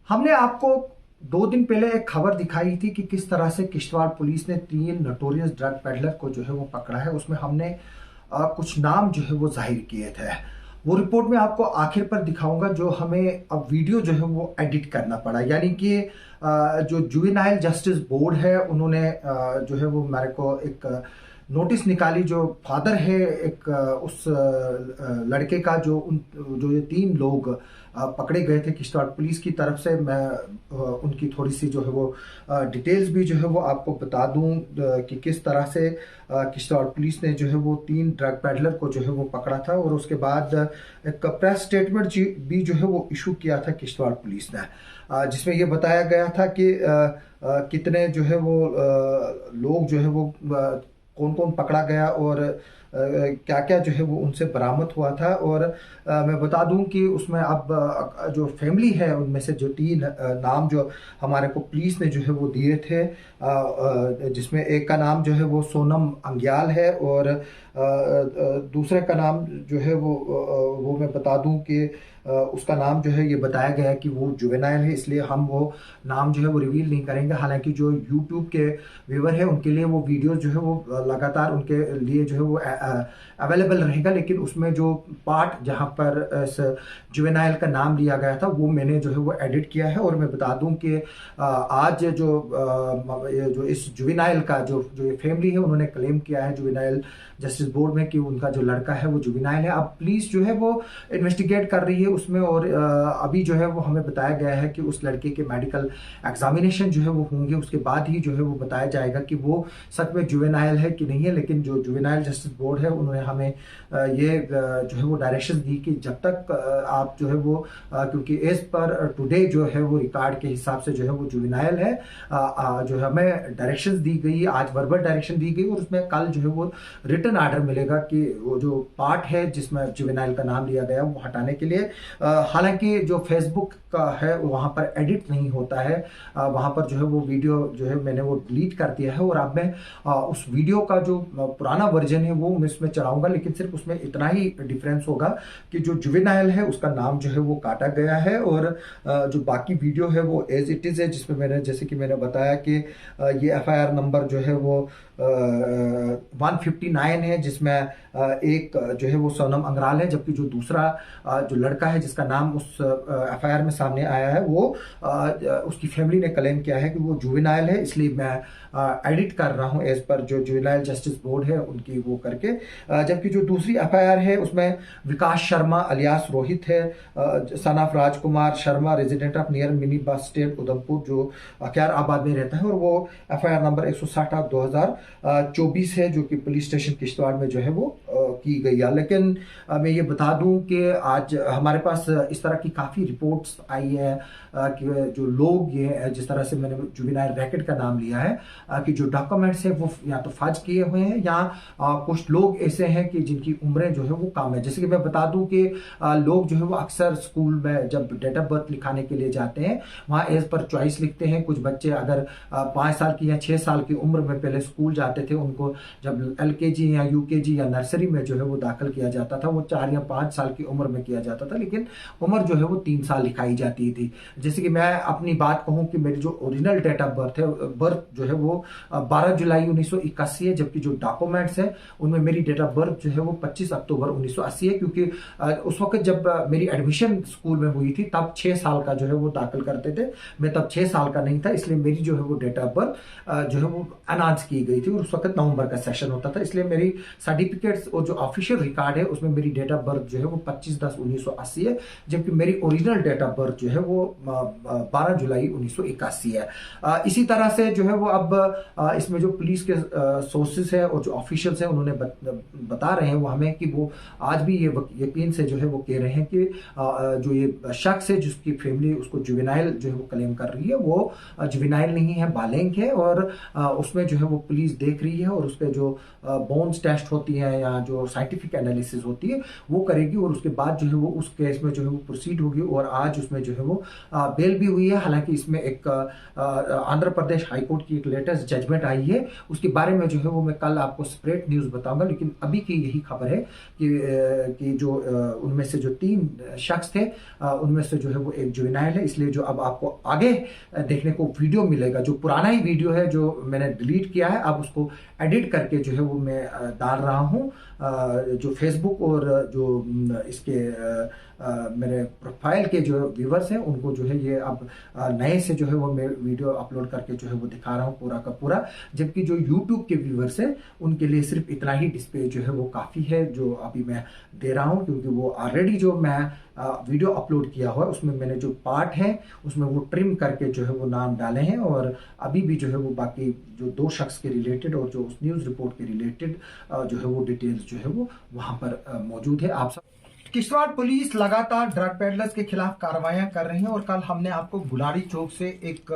हमने आपको 2 दिन पहले एक खबर दिखाई थी कि किस तरह से किश्तवाड़ पुलिस ने 3 नोटोरियस ड्रग पेडलर को जो है वो पकड़ा है। उसमें हमने कुछ नाम जो है वो जाहिर किए थे। वो रिपोर्ट में आपको आखिर पर दिखाऊंगा। जो हमें अब वीडियो जो है वो एडिट करना पड़ा, यानी कि जो जुवेनाइल जस्टिस बोर्ड है उन्होंने जो है वो मेरे को एक नोटिस निकाली। जो फादर है एक उस लड़के का, जो ये 3 लोग पकड़े गए थे किश्तवाड़ पुलिस की तरफ से, मैं उनकी थोड़ी सी जो है वो डिटेल्स भी जो है वो आपको बता दूं कि किस तरह से किश्तवाड़ पुलिस ने जो है वो 3 ड्रग पेडलर को जो है वो पकड़ा था। और उसके बाद एक प्रेस स्टेटमेंट भी जो है वो इशू किया था किश्तवाड़ पुलिस ने, जिसमें ये बताया गया था कि कितने जो है वो लोग जो है वो कौन कौन पकड़ा गया और क्या क्या जो है वो उनसे बरामद हुआ था। और मैं बता दूं कि उसमें अब जो फैमिली है उनमें से जो 3 नाम जो हमारे को पुलिस ने जो है वो दिए थे, जिसमें एक का नाम जो है वो सोनम अंग्याल है और दूसरे का नाम जो है वो मैं बता दूं कि उसका नाम जो है ये बताया गया है कि वो जुवेनाइल है, इसलिए हम वो नाम जो है वो रिवील नहीं करेंगे। हालांकि जो यूट्यूब के व्यूवर है उनके लिए वो वीडियो जो है वो लगातार उनके लिए जो है वो अवेलेबल रहेगा, लेकिन उसमें जो पार्ट जहां पर इस जुवेनाइल का नाम लिया गया था वो मैंने जो है वो एडिट किया है। और मैं बता दूं कि आज जो इस जुवेनाइल का जो ये फैमिली है उन्होंने क्लेम किया है जुवेनाइल जस्टिस बोर्ड में कि उनका जो लड़का है वो जुवेनाइल है। अब पुलिस जो है वो इन्वेस्टिगेट कर रही है उसमें, और अभी जो है वो हमें बताया गया है कि उस लड़के के मेडिकल एग्जामिनेशन जो है वो होंगे, उसके बाद ही जो है वो बताया जाएगा कि वो सच में जुवेनाइल है कि नहीं है। लेकिन जो जुवेनाइल जस्टिस बोर्ड है उन्होंने हमें ये जो है वो डायरेक्शन दी कि जब तक आप जो है वो क्योंकि एज पर टुडे जो है वो रिकॉर्ड के हिसाब से जो है वो जुवेनाइल है, जो है हमें डायरेक्शंस दी गई, आज वर्बल डायरेक्शन दी गई और उसमें कल जो है वो रिटन ऑर्डर मिलेगा कि वो जो पार्ट है जिसमें जुवेनाइल का नाम लिया गया वो हटाने के लिए। हालांकि जो फेसबुक का है वहां पर एडिट नहीं होता है, वहां पर जो है वो वीडियो जो है मैंने वो डिलीट कर दिया है और अब मैं उस वीडियो का जो पुराना वर्जन है वो मैं इसमें चलाऊंगा, लेकिन सिर्फ उसमें इतना ही डिफरेंस होगा कि जो जुवेनाइल है उसका नाम जो है वो काटा गया है और जो बाकी वीडियो है वो एज इट इज है, जिसमें मैंने जैसे कि मैंने बताया कि ये एफआईआर नंबर जो है वो 159 है, जिसमें एक जो है वो सोनम अंग्राल है, जबकि जो दूसरा जो लड़का है जिसका नाम उस एफआईआर में सामने आया है वो उसकी फैमिली ने क्लेम किया है कि वो जुवेनाइल है। इसलिए मैं एडिट कर रहा हूं एज पर जो जुवेनाइल जस्टिस बोर्ड है उनकी वो करके। जबकि जो दूसरी एफआईआर है उसमें विकास शर्मा अलियास रोहित है, son of Rajkumar Sharma, resident of near mini bus stand Udhampur, जो अख्यार आबाद में रहता है, और वो एफआईआर नंबर 160 ऑफ 2024 है, जो कि पुलिस स्टेशन किश्तवाड़ में जो है वो की गई है। लेकिन मैं ये बता दूं कि आज हमारे पास इस तरह की काफ़ी रिपोर्ट्स आई है कि जो लोग ये जिस तरह से मैंने जुवेनाइल रैकेट का नाम लिया है कि जो डॉक्यूमेंट्स है वो या तो फर्ज किए हुए हैं या कुछ लोग ऐसे हैं कि जिनकी उम्रें जो है वो कम है। जैसे कि मैं बता दूं कि लोग जो है वो अक्सर स्कूल में जब डेट ऑफ बर्थ लिखाने के लिए जाते हैं वहाँ एज पर चॉइस लिखते हैं। कुछ बच्चे अगर 5 साल की या 6 साल की उम्र में पहले स्कूल जाते थे, उनको जब एलकेजी या यूकेजी या नर्सरी में जो है वो दाखिल किया जाता था वो 4 या 5 साल की उम्र में किया जाता था, लेकिन उम्र जो है वो 3 साल लिखाई जाती थी। जैसे कि मैं अपनी बात कहूं कि मेरी जो ओरिजिनल डेट ऑफ बर्थ है, बर्थ जो है वो 12 जुलाई 1981 है, जबकि जो डॉक्यूमेंट्स है उनमें मेरी डेट ऑफ बर्थ जो है वो 25 अक्टूबर 1980 है, क्योंकि उस वक्त जब मेरी एडमिशन स्कूल में हुई थी तब 6 साल का जो है वो दाखिल करते थे, मैं तब 6 साल का नहीं था, इसलिए मेरी जो है वो डेट ऑफ बर्थ जो है वो अनाउंस की गई थी और उस वक्त नवंबर का सेशन होता था, इसलिए मेरी सर्टिफिकेट्स और जो ऑफिशियल रिकॉर्ड है उसमें मेरी डेट ऑफ बर्थ जो है वो 25/10/1980 है, जबकि मेरी ओरिजिनल डेट ऑफ बर्थ जो है वो 12 जुलाई 1981 है। इसी तरह से जो है वो अब इसमें जो पुलिस के सोर्सेस है और जो ऑफिशियल्स है उन्होंने बता रहे हैं वो हमें कि वो आज भी ये यकीन से जो है वो कह रहे हैं कि जो ये शख्स है जिसकी फैमिली उसको जुवेनाइल जो है वो क्लेम कर रही है वो जुवेनाइल नहीं है, बालेंग है, और उसमें जो है वो पुलिस देख रही है और उसके जो बोन्स टेस्ट होती है या जो साइंटिफिक एनालिसिस होती है वो करेगी और उसके बाद जो है वो उसके केस में जो है वो प्रोसीड होगी और आज उसमें जो है वो बेल भी हुई है। हालांकि इसमें एक आंध्र प्रदेश हाईकोर्ट की एक लेटेस्ट जजमेंट आई है, उसके बारे में जो है वो मैं कल आपको सेपरेट न्यूज़ बताऊंगा। लेकिन अभी की यही खबर है कि जो उनमें से जो 3 शख्स थे उनमें से जो है वो एक जुवेनाइल है, इसलिए जो अब आपको आगे देखने को वीडियो मिलेगा, जो पुराना ही वीडियो है जो मैंने डिलीट किया है, अब उसको एडिट करके जो है वो मैं डाल रहा हूँ। जो फेसबुक और जो इसके मेरे प्रोफाइल के जो व्यूवर्स हैं उनको जो है ये अब नए से जो है वो मैं वीडियो अपलोड करके जो है वो दिखा रहा हूँ पूरा का पूरा। जबकि जो यूट्यूब के व्यूवर्स हैं उनके लिए सिर्फ इतना ही डिस्प्ले जो है वो काफ़ी है जो अभी मैं दे रहा हूँ, क्योंकि वो ऑलरेडी जो मैं वीडियो अपलोड किया हुआ है उसमें मैंने जो पार्ट है उसमें वो ट्रिम करके जो है वो नाम डाले हैं, और अभी भी जो है वो बाकी जो 2 शख्स के रिलेटेड और जो उस न्यूज़ रिपोर्ट के रिलेटेड जो है वो डिटेल्स जो है वो वहाँ पर मौजूद है। आप सब किश्तवाड़ पुलिस लगातार ड्रग पेडलर्स के खिलाफ कार्रवाइयां कर रही है, और कल हमने आपको गुलारी चौक से एक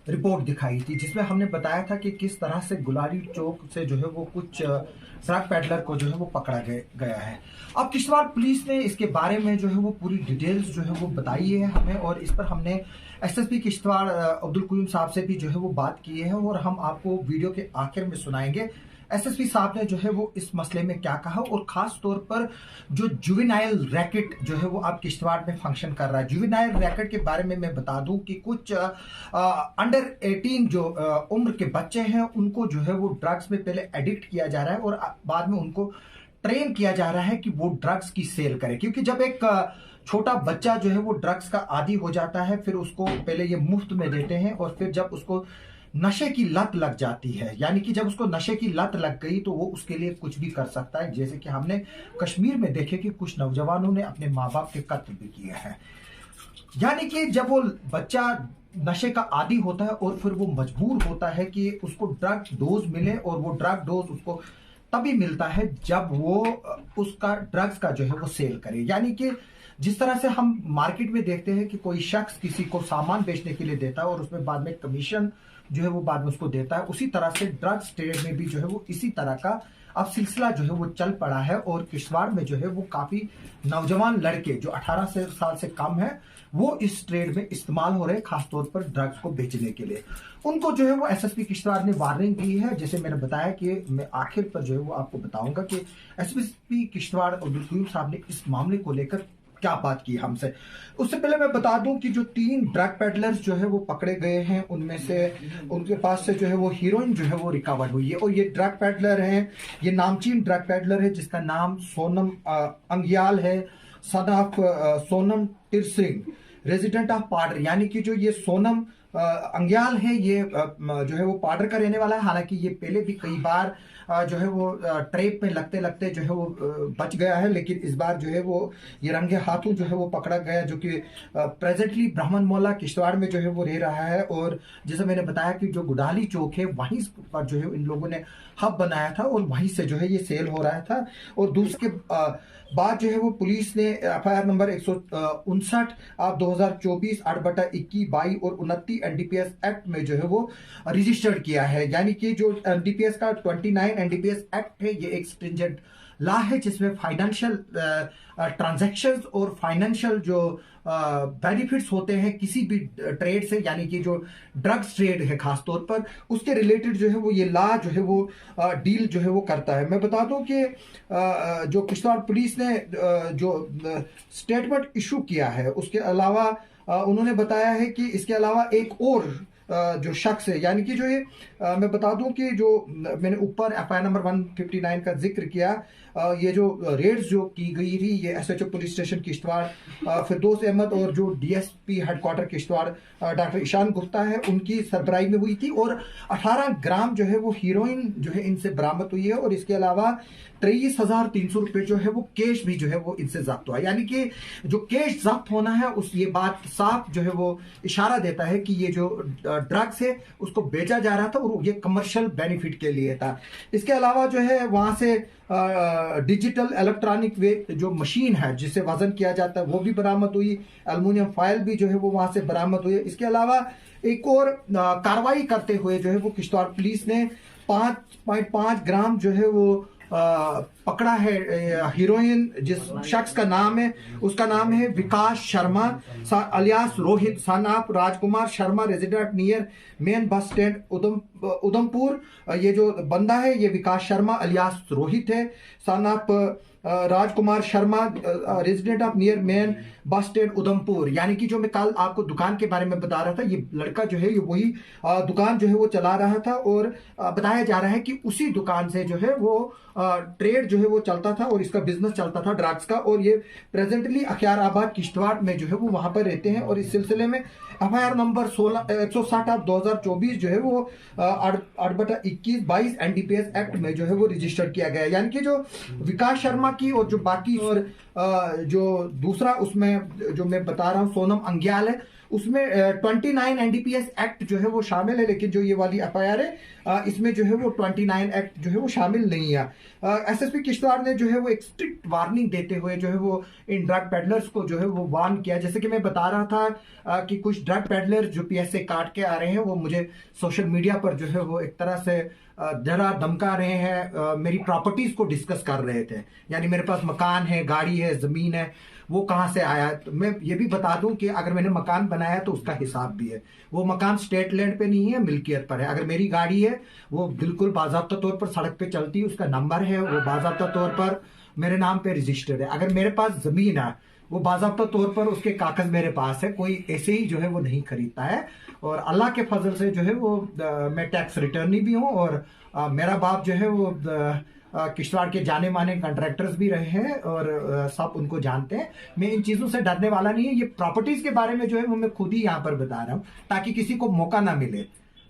रिपोर्ट दिखाई थी जिसमें हमने बताया था कि किस तरह से गुलारी चौक से जो है वो कुछ ड्रग पेडलर को जो है वो पकड़ा गया है। अब किश्तवाड़ पुलिस ने इसके बारे में जो है वो पूरी डिटेल्स जो है वो बताई है हमें, और इस पर हमने एसएसपी किश्तवाड़ अब्दुल कुयूम साहब से भी जो है वो बात की है, और हम आपको वीडियो के आखिर में सुनाएंगे एसएसपी साहब ने जो है वो इस मसले में क्या कहा, और खास तौर पर जो जुवेनाइल रैकेट जो है वो अब किश्तवाड़ में फंक्शन कर रहा है। जुवेनाइल रैकेट के बारे में मैं बता दूं कि कुछ अंडर 18 जो उम्र के बच्चे हैं उनको जो है वो ड्रग्स में पहले एडिक्ट किया जा रहा है और बाद में उनको ट्रेन किया जा रहा है कि वो ड्रग्स की सेल करे। क्योंकि जब एक छोटा बच्चा जो है वो ड्रग्स का आदी हो जाता है, फिर उसको पहले ये मुफ्त में देते हैं, और फिर जब उसको नशे की लत लग जाती है, यानी कि जब उसको नशे की लत लग गई तो वो उसके लिए कुछ भी कर सकता है। जैसे कि हमने कश्मीर में देखे कि कुछ नौजवानों ने अपने माँ बाप के कत्ल भी किए हैं। यानी कि जब वो बच्चा नशे का आदी होता है और फिर वो मजबूर होता है कि उसको ड्रग डोज मिले, और वो ड्रग डोज उसको तभी मिलता है जब वो उसका ड्रग्स का जो है वो सेल करे। यानी कि जिस तरह से हम मार्केट में देखते हैं कि कोई शख्स किसी को सामान बेचने के लिए देता है और उसमें बाद में कमीशन जो है वो बाद में उसको देता है, उसी तरह से ड्रग्स ट्रेड में भी जो है वो इसी तरह का अब सिलसिला जो है वो चल पड़ा है। और किश्तवाड़ में जो है वो काफी नौजवान लड़के जो 18 साल से कम है वो इस ट्रेड में इस्तेमाल हो रहे हैं, खासतौर पर ड्रग्स को बेचने के लिए। उनको जो है वो एसएसपी किश्तवाड़ ने वार्निंग दी है। जैसे मैंने बताया कि मैं आखिर पर जो है वो आपको बताऊंगा कि एसएसपी किश्तवाड़ अब्दुल कुयूम साहब ने इस मामले को लेकर क्या बात की हमसे। उससे पहले मैं बता दूं कि जो 3 ड्रग पेडलर्स जो है वो पकड़े गए हैं उनमें से उनके पास से जो है वो हीरोइन जो है वो रिकवर हुई है, और ये ड्रग पेडलर हैं, ये नामचीन ड्रग पेडलर है जिसका नाम सोनम अंगियाल है, son of Sonam Tsering, resident of Padar. यानी कि जो ये सोनम अंग्याल है ये जो है वो पाडर का रहने वाला है। हालांकि ये पहले भी कई बार जो है वो ट्रैप में लगते लगते जो है वो बच गया है, लेकिन इस बार जो है वो ये रंगे हाथों जो है वो पकड़ा गया, जो कि प्रेजेंटली ब्राह्मण मोहल्ला किश्तवाड़ में जो है वो रह रहा है। और जैसे मैंने बताया कि जो गुडाली चौक है वहीं पर जो है इन लोगों ने हब बनाया था और वहीं से जो है ये सेल हो रहा था। और दूसरे बाद जो है वो पुलिस ने एफआईआर नंबर 159 आप 2024 8/21 22 और 29 एनडीपीएस एक्ट में जो है वो रजिस्टर्ड किया है। यानी कि जो एनडीपीएस का 29 एनडीपीएस एक्ट है ये एक स्ट्रिंजेंट लॉ है जिसमें फाइनेंशियल ट्रांजैक्शंस और फाइनेंशियल जो बेनिफिट्स होते हैं किसी भी ट्रेड से, यानी कि जो ड्रग्स ट्रेड है खासतौर पर उसके रिलेटेड जो है वो ये लॉ जो है वो डील जो है वो करता है। मैं बता दूं कि जो किश्तवाड़ पुलिस ने जो स्टेटमेंट इशू किया है उसके अलावा उन्होंने बताया है कि इसके अलावा एक और जो शख्स है, यानी कि जो ये मैं बता दूं कि जो मैंने ऊपर एफआईआर नंबर 159 का जिक्र किया, ये जो रेड्स जो की गई थी ये SHO police station Kishtwar Firdaus Ahmad और जो DSP headquarter Kishtwar doctor Ishan Gupta है उनकी सरबराही में हुई थी, और 18 ग्राम जो है वो हीरोइन जो है इनसे बरामद हुई है, और इसके अलावा 23,300 रुपए जो है वो कैश भी जो है वो इनसे जब्त हुआ। यानी कि जो कैश जब्त होना है उस ये बात साफ जो है वो इशारा देता है कि ये जो ड्रग्स है उसको बेचा जा रहा था और ये कमर्शियल बेनिफिट के लिए था। इसके अलावा जो है वहां से डिजिटल इलेक्ट्रॉनिक वे जो मशीन है जिससे वजन किया जाता है वो भी बरामद हुई, एल्युमिनियम फाइल भी जो है वो वहां से बरामद हुई। इसके अलावा एक और कार्रवाई करते हुए जो है वो किश्तवाड़ पुलिस ने 5.5 ग्राम जो है वो पकड़ा है हीरोइन, जिस शख्स का नाम है उसका नाम है Vikas Sharma alias Rohit, son of Rajkumar Sharma, resident near main bus stand Udhampur. ये जो बंदा है ये विकास शर्मा अलियास रोहित है, son of Rajkumar Sharma, resident of near main bus stand Udhampur. यानी कि जो मैं कल आपको दुकान के बारे में बता रहा था, ये लड़का जो है ये वही दुकान जो है वो चला रहा था, और बताया जा रहा है कि उसी दुकान से जो है वो ट्रेड जो है वो चलता था और इसका बिजनेस चलता था ड्रग्स का। और ये प्रेजेंटली अख्याराबाद किश्तवाड़ में जो है वो वहां पर रहते हैं। और इस सिलसिले में FIR नंबर 160 ऑफ 2024 जो है वो 8/21 NDPS एक्ट में जो है वो रजिस्टर किया गया है। यानी कि जो विकास शर्मा की और जो बाकी और जो दूसरा उसमें जो मैं बता रहा हूँ सोनम अंग्याल है, उसमें 29 NDPS एक्ट जो है वो शामिल है, लेकिन जो ये वाली FIR है इसमें जो है वो 29 एक्ट जो है वो शामिल नहीं है। SSP किश्तवाड़ ने जो है वो एक स्ट्रिक्ट वार्निंग देते हुए जो है वो इन ड्रग पेडलर्स को जो है वो वार्न किया। जैसे कि मैं बता रहा था कि कुछ ड्रग पेडलर जो PSA काट के आ रहे हैं वो मुझे सोशल मीडिया पर जो है वो एक तरह से डरा धमका रहे हैं, मेरी प्रॉपर्टीज को डिस्कस कर रहे थे। यानी मेरे पास मकान है, गाड़ी है, जमीन है, वो कहाँ से आया। तो मैं ये भी बता दूं कि अगर मैंने मकान बनाया तो उसका हिसाब भी है। वो मकान स्टेट लैंड पे नहीं है, मिल्कियत पर है। अगर मेरी गाड़ी है वो बिल्कुल बाज़ाब्ता तौर पर सड़क पे चलती है, उसका नंबर है, वो बाज़ाब्ता तौर पर मेरे नाम पे रजिस्टर्ड है। अगर मेरे पास जमीन है वो बाज़ाब्ता तौर पर उसके कागज मेरे पास है, कोई ऐसे ही जो है वो नहीं खरीदता है। और अल्लाह के फजल से जो है वो मैं टैक्स रिटर्नी भी हूँ, और मेरा बाप जो है वो किश्तवाड़ के जाने माने कॉन्ट्रैक्टर्स भी रहे हैं, और सब उनको जानते हैं। मैं इन चीज़ों से डरने वाला नहीं है। ये प्रॉपर्टीज के बारे में जो है वो मैं खुद ही यहाँ पर बता रहा हूँ ताकि किसी को मौका ना मिले।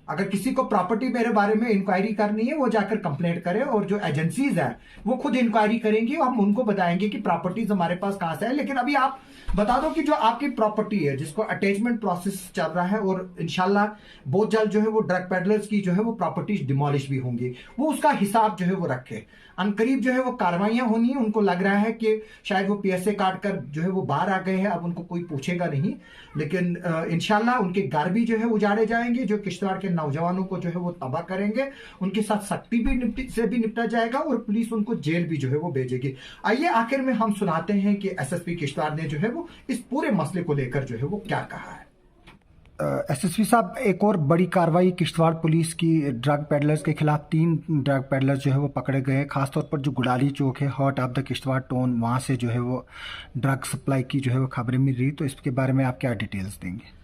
अगर किसी को प्रॉपर्टी मेरे बारे में इंक्वायरी करनी है वो जाकर कंप्लेंट करे, और जो एजेंसीज है वो खुद इंक्वायरी करेंगी, हम उनको बताएंगे कि प्रॉपर्टीज हमारे पास कहाँ से है। लेकिन अभी आप बता दो कि जो आपकी प्रॉपर्टी है जिसको अटैचमेंट प्रोसेस चल रहा है, और इंशाल्लाह बहुत जल्द जो है वो ड्रग पेडलर्स की जो है वो प्रॉपर्टीज डिमोलिश भी होंगी, वो उसका हिसाब जो है वो रखे। अनकरीब जो है वो कार्रवाइयां होनी है। उनको लग रहा है कि शायद वो PSA काट कर जो है वो बाहर आ गए हैं, अब उनको कोई पूछेगा नहीं। लेकिन इंशाल्लाह उनके घर भी जो है उजाड़े जाएंगे, जो किश्तवाड़ के नौजवानों को जो है वो तबाह करेंगे, उनके साथ सख्ती भी निपटा जाएगा, और पुलिस उनको जेल भी जो है वो भेजेगी। आइए आखिर में हम सुनाते हैं कि SSP किश्तवाड़ ने जो है वो इस पूरे मसले को लेकर जो है वो क्या कहा है। SSP साहब, एक और बड़ी कार्रवाई किश्तवाड़ पुलिस की ड्रग पेडलर्स के खिलाफ 3 ड्रग पेडलर्स जो है वो पकड़े गए। खासतौर पर जो गुडाली चौक है, heart of the Kishtwar town, वहाँ से जो है वो ड्रग सप्लाई की जो है वो खबरें मिल रही। तो इसके बारे में आप क्या डिटेल्स देंगे?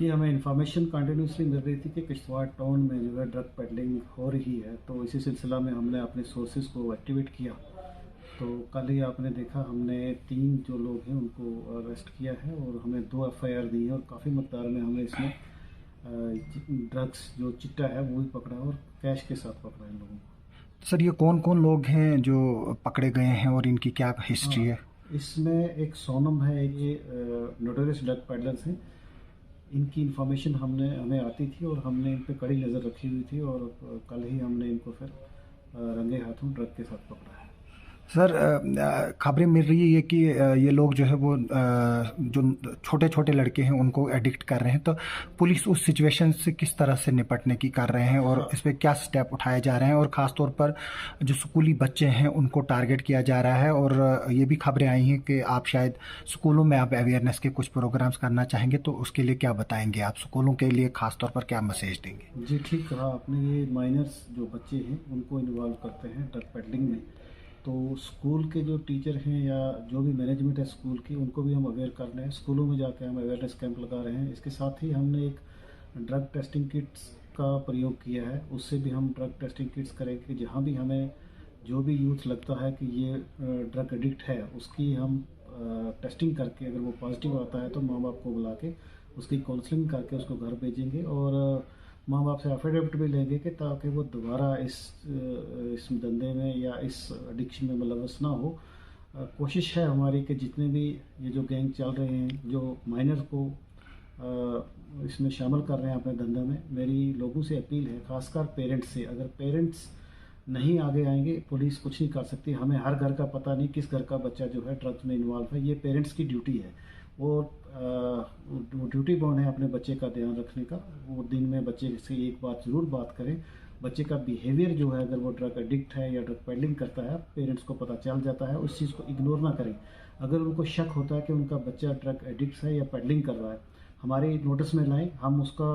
ये हमें इन्फॉर्मेशन कंटिन्यूसली मिल रही थी कि किश्तवाड़ टाउन में जो है ड्रग पेडलिंग हो रही है, तो इसी सिलसिला में हमने अपने सोर्सेज को एक्टिवेट किया। तो कल ही आपने देखा हमने 3 जो लोग हैं उनको अरेस्ट किया है, और हमें 2 FIR दी है, और काफ़ी मकदार में हमने इसमें ड्रग्स जो चिट्टा है वो भी पकड़ा और कैश के साथ पकड़ा इन लोगों को। सर, ये कौन कौन लोग हैं जो पकड़े गए हैं और इनकी क्या हिस्ट्री है? इसमें एक सोनम है, ये नोटोरियस ड्रग पेडलर्स हैं। इनकी इन्फॉर्मेशन हमें आती थी और हमने इन पे कड़ी नज़र रखी हुई थी, और कल ही हमने इनको फिर रंगे हाथों ड्रग के साथ पकड़ा है। सर, खबरें मिल रही है कि ये लोग जो है वो जो छोटे छोटे लड़के हैं उनको एडिक्ट कर रहे हैं। तो पुलिस उस सिचुएशन से किस तरह से निपटने की कर रहे हैं, और इस पर क्या स्टेप उठाए जा रहे हैं? और ख़ास तौर पर जो स्कूली बच्चे हैं उनको टारगेट किया जा रहा है। और ये भी खबरें आई हैं कि आप शायद स्कूलों में आप अवेयरनेस के कुछ प्रोग्राम्स करना चाहेंगे, तो उसके लिए क्या बताएंगे आप? स्कूलों के लिए ख़ास तौर पर क्या मैसेज देंगे? जी, ठीक कहा आपने। ये माइनर्स जो बच्चे हैं उनको इन्वॉल्व करते हैं ड्रग पेडलिंग में। तो स्कूल के जो टीचर हैं या जो भी मैनेजमेंट है स्कूल की, उनको भी हम अवेयर कर रहे हैं। स्कूलों में जाके हम अवेयरनेस कैंप लगा रहे हैं। इसके साथ ही हमने एक ड्रग टेस्टिंग किट्स का प्रयोग किया है, उससे भी हम ड्रग टेस्टिंग किट्स करेंगे। जहाँ भी हमें जो भी यूथ लगता है कि ये ड्रग एडिक्ट है, उसकी हम टेस्टिंग करके अगर वो पॉजिटिव आता है तो माँ बाप को बुला के उसकी काउंसलिंग करके उसको घर भेजेंगे, और माँ बाप से एफिडेविट भी लेंगे कि ताकि वो दोबारा इस धंधे में या इस एडिक्शन में मुलव्वस ना हो। कोशिश है हमारी कि जितने भी ये जो गैंग चल रहे हैं जो माइनर को इसमें शामिल कर रहे हैं अपने धंधे में, मेरी लोगों से अपील है, खासकर पेरेंट्स से। अगर पेरेंट्स नहीं आगे आएंगे, पुलिस कुछ नहीं कर सकती। हमें हर घर का पता नहीं किस घर का बच्चा जो है ड्रग्स में इन्वॉल्व है। ये पेरेंट्स की ड्यूटी है। वो ड्यूटी बॉन्ड है अपने बच्चे का ध्यान रखने का। वो दिन में बच्चे से एक बात ज़रूर बात करें, बच्चे का बिहेवियर जो है, अगर वो ड्रग एडिक्ट है या ड्रग पेडलिंग करता है, पेरेंट्स को पता चल जाता है, उस चीज़ को इग्नोर ना करें। अगर उनको शक होता है कि उनका बच्चा ड्रग एडिक्ट है या पेडलिंग कर रहा है, हमारे नोटिस में लाएं, हम उसका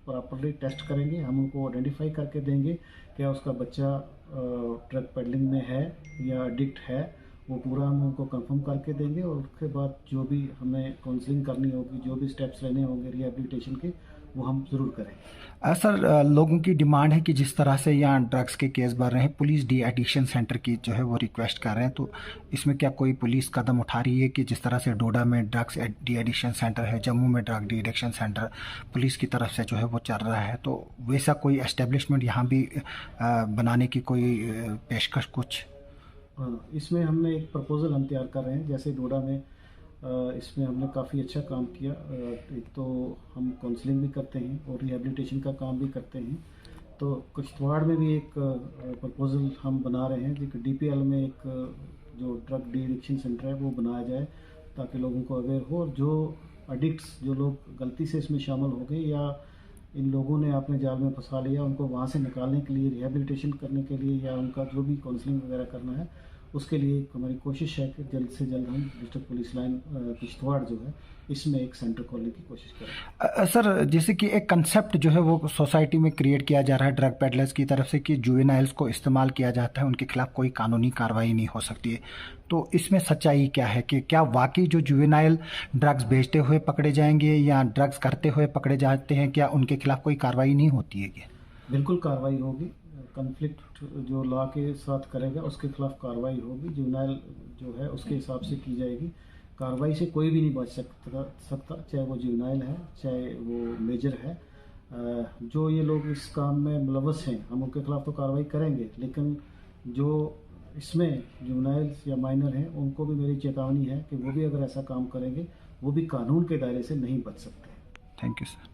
प्रॉपरली टेस्ट करेंगे, हम उनको आइडेंटिफाई करके देंगे क्या उसका बच्चा ड्रग पेडलिंग में है या एडिक्ट है, वो पूरा हम उनको कंफर्म करके देंगे। और उसके बाद जो भी हमें काउंसलिंग करनी होगी, जो भी स्टेप्स लेने होंगे रिहेबिलिटेशन के, वो हम ज़रूर करेंगे। सर, लोगों की डिमांड है कि जिस तरह से यहाँ ड्रग्स के केस बढ़ रहे हैं, पुलिस डी एडिक्शन सेंटर की जो है वो रिक्वेस्ट कर रहे हैं, तो इसमें क्या कोई पुलिस कदम उठा रही है कि जिस तरह से डोडा में ड्रग्स डी एडिक्शन सेंटर है, जम्मू में drug de addiction centre police की तरफ से जो है वो चल रहा है, तो वैसा कोई एस्टेब्लिशमेंट यहाँ भी बनाने की कोई पेशकश कुछ? हाँ, इसमें हमने एक प्रपोज़ल हम तैयार कर रहे हैं। जैसे डोडा में इसमें हमने काफ़ी अच्छा काम किया। एक तो हम काउंसलिंग भी करते हैं और रिहेबिलिटेशन का काम भी करते हैं। तो किश्तवाड़ में भी एक प्रपोज़ल हम बना रहे हैं कि डीपीएल में एक जो ड्रग डी एडिक्शन सेंटर है वो बनाया जाए, ताकि लोगों को अवेयर हो। और जो एडिक्ट्स, जो लोग गलती से इसमें शामिल हो गए या इन लोगों ने अपने जाल में फंसा लिया, उनको वहाँ से निकालने के लिए, रिहेबिलिटेशन करने के लिए, या उनका जो भी काउंसलिंग वगैरह करना है, उसके लिए हमारी कोशिश है कि जल्द से जल्द हम डिस्ट्रिक्ट पुलिस लाइन किश्तवाड़ जो है इसमें एक सेंटर खोलने की कोशिश करें। सर, जैसे कि एक कंसेप्ट जो है वो सोसाइटी में क्रिएट किया जा रहा है ड्रग पेडलर्स की तरफ से कि जुवेनाइल्स को इस्तेमाल किया जाता है, उनके खिलाफ कोई कानूनी कार्रवाई नहीं हो सकती है, तो इसमें सच्चाई क्या है कि क्या वाकई जो जुवेनाइल ड्रग्स बेचते हुए पकड़े जाएंगे या ड्रग्स करते हुए पकड़े जाते हैं, क्या उनके खिलाफ कोई कार्रवाई नहीं होती है क्या? बिल्कुल कार्रवाई होगी। कन्फ्लिक्ट जो लॉ के साथ करेगा उसके खिलाफ कार्रवाई होगी। जुवेनाइल जो है उसके हिसाब से की जाएगी। कार्रवाई से कोई भी नहीं बच सकता, चाहे वो जुवेनाइल है, चाहे वो मेजर है। जो ये लोग इस काम में मुलव्वस हैं, हम उनके खिलाफ तो कार्रवाई करेंगे, लेकिन जो इसमें जुवेनाइल्स या माइनर हैं, उनको भी मेरी चेतावनी है कि वो भी अगर ऐसा काम करेंगे, वो भी कानून के दायरे से नहीं बच सकते। Thank you sir.